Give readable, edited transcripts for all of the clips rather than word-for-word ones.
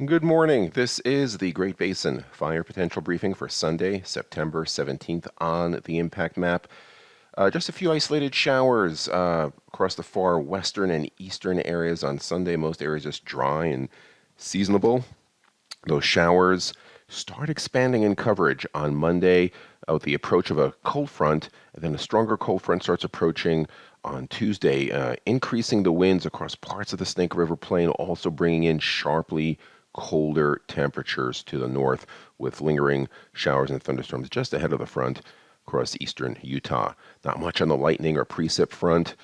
Good morning. This is the Great Basin Fire Potential Briefing for Sunday, September 17th on the impact map. Just a few isolated showers across the far western and eastern areas on Sunday. Most areas just dry and seasonable. Those showers start expanding in coverage on Monday with the approach of a cold front, and then a stronger cold front starts approaching on Tuesday, increasing the winds across parts of the Snake River Plain, also bringing in sharply colder temperatures to the north with lingering showers and thunderstorms just ahead of the front across eastern Utah. Not much on the lightning or precip front.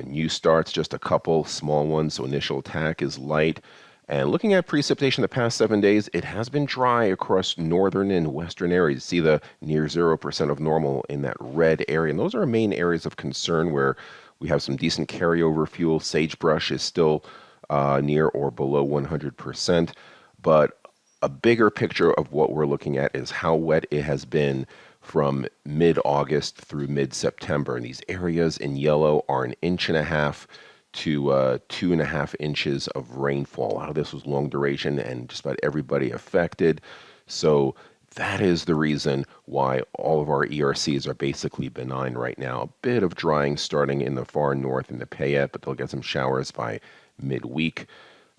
New starts, just a couple small ones, so initial attack is light. And looking at precipitation the past 7 days, it has been dry across northern and western areas. You see the near 0% of normal in that red area. And those are our main areas of concern where we have some decent carryover fuel. Sagebrush is still near or below 100%. But a bigger picture of what we're looking at is how wet it has been from mid-August through mid-September. And these areas in yellow are 1.5 to 2.5 inches of rainfall. A lot of this was long duration and just about everybody affected. So that is the reason why all of our ERCs are basically benign right now. A bit of drying starting in the far north in the Payette, but they'll get some showers by midweek.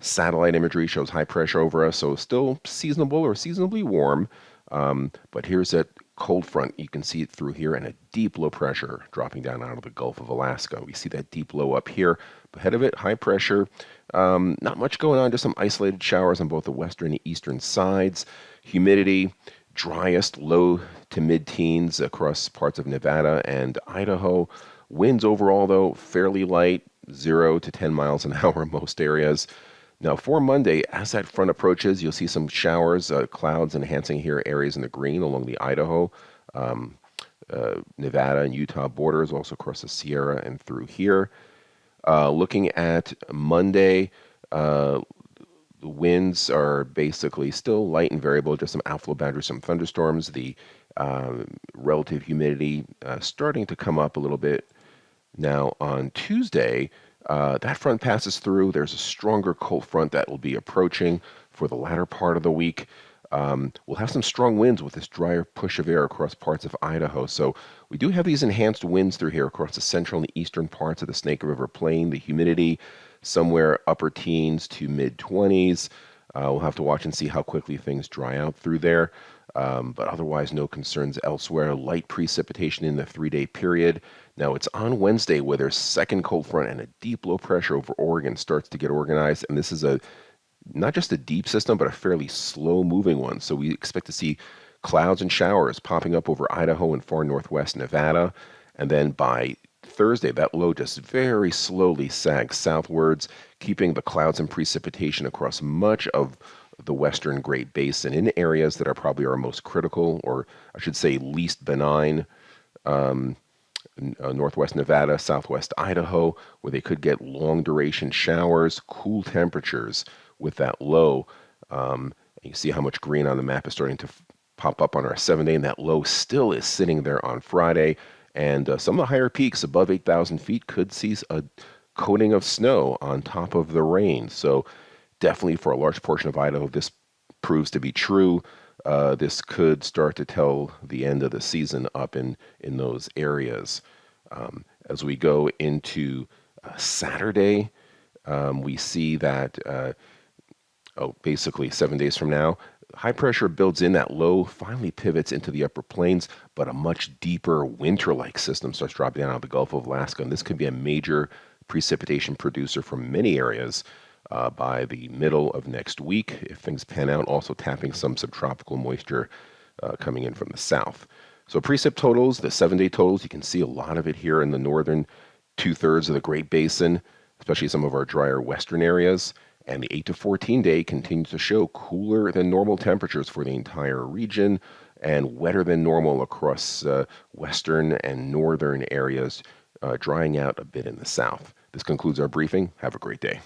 Satellite imagery shows high pressure over us, so still seasonable or seasonably warm. But here's that cold front. You can see it through here, and a deep low pressure dropping down out of the Gulf of Alaska. We see that deep low up here. Ahead of it, high pressure. Not much going on, just some isolated showers on both the western and eastern sides. Humidity, driest, low to mid-teens across parts of Nevada and Idaho. Winds overall, though, fairly light, 0 to 10 miles an hour in most areas. Now, for Monday, as that front approaches, you'll see some showers, clouds enhancing here areas in the green along the Idaho, Nevada, and Utah borders, also across the Sierra and through here. Looking at Monday, the winds are basically still light and variable, just some outflow boundaries, some thunderstorms. The relative humidity starting to come up a little bit. Now, on Tuesday, that front passes through. There's a stronger cold front that will be approaching for the latter part of the week. We'll have some strong winds with this drier push of air across parts of Idaho. So we do have these enhanced winds through here across the central and eastern parts of the Snake River Plain. The humidity somewhere upper teens to mid-20s. We'll have to watch and see how quickly things dry out through there. But otherwise, no concerns elsewhere. Light precipitation in the 3-day period. Now, it's on Wednesday where there's second cold front and a deep low pressure over Oregon starts to get organized. And this is not just a deep system, but a fairly slow-moving one. So we expect to see clouds and showers popping up over Idaho and far northwest Nevada. And then by Thursday, that low just very slowly sags southwards, keeping the clouds and precipitation across much of the western Great Basin in areas that are probably our most critical, or I should say least benign. Northwest Nevada, southwest Idaho, where they could get long duration showers, cool temperatures with that low. You see how much green on the map is starting to pop up on our 7-day, and that low still is sitting there on Friday. And some of the higher peaks above 8,000 feet could see a coating of snow on top of the rain. So definitely for a large portion of Idaho, this proves to be true. This could start to tell the end of the season up in those areas. As we go into Saturday, we see that, basically 7 days from now, high pressure builds in, that low finally pivots into the upper plains, but a much deeper winter-like system starts dropping down out of the Gulf of Alaska. And this could be a major precipitation producer for many areas by the middle of next week, if things pan out, also tapping some subtropical moisture coming in from the south. So precip totals, the 7-day totals, you can see a lot of it here in the northern 2/3 of the Great Basin, especially some of our drier western areas. And the 8 to 14-day continues to show cooler than normal temperatures for the entire region and wetter than normal across western and northern areas, drying out a bit in the south. This concludes our briefing. Have a great day.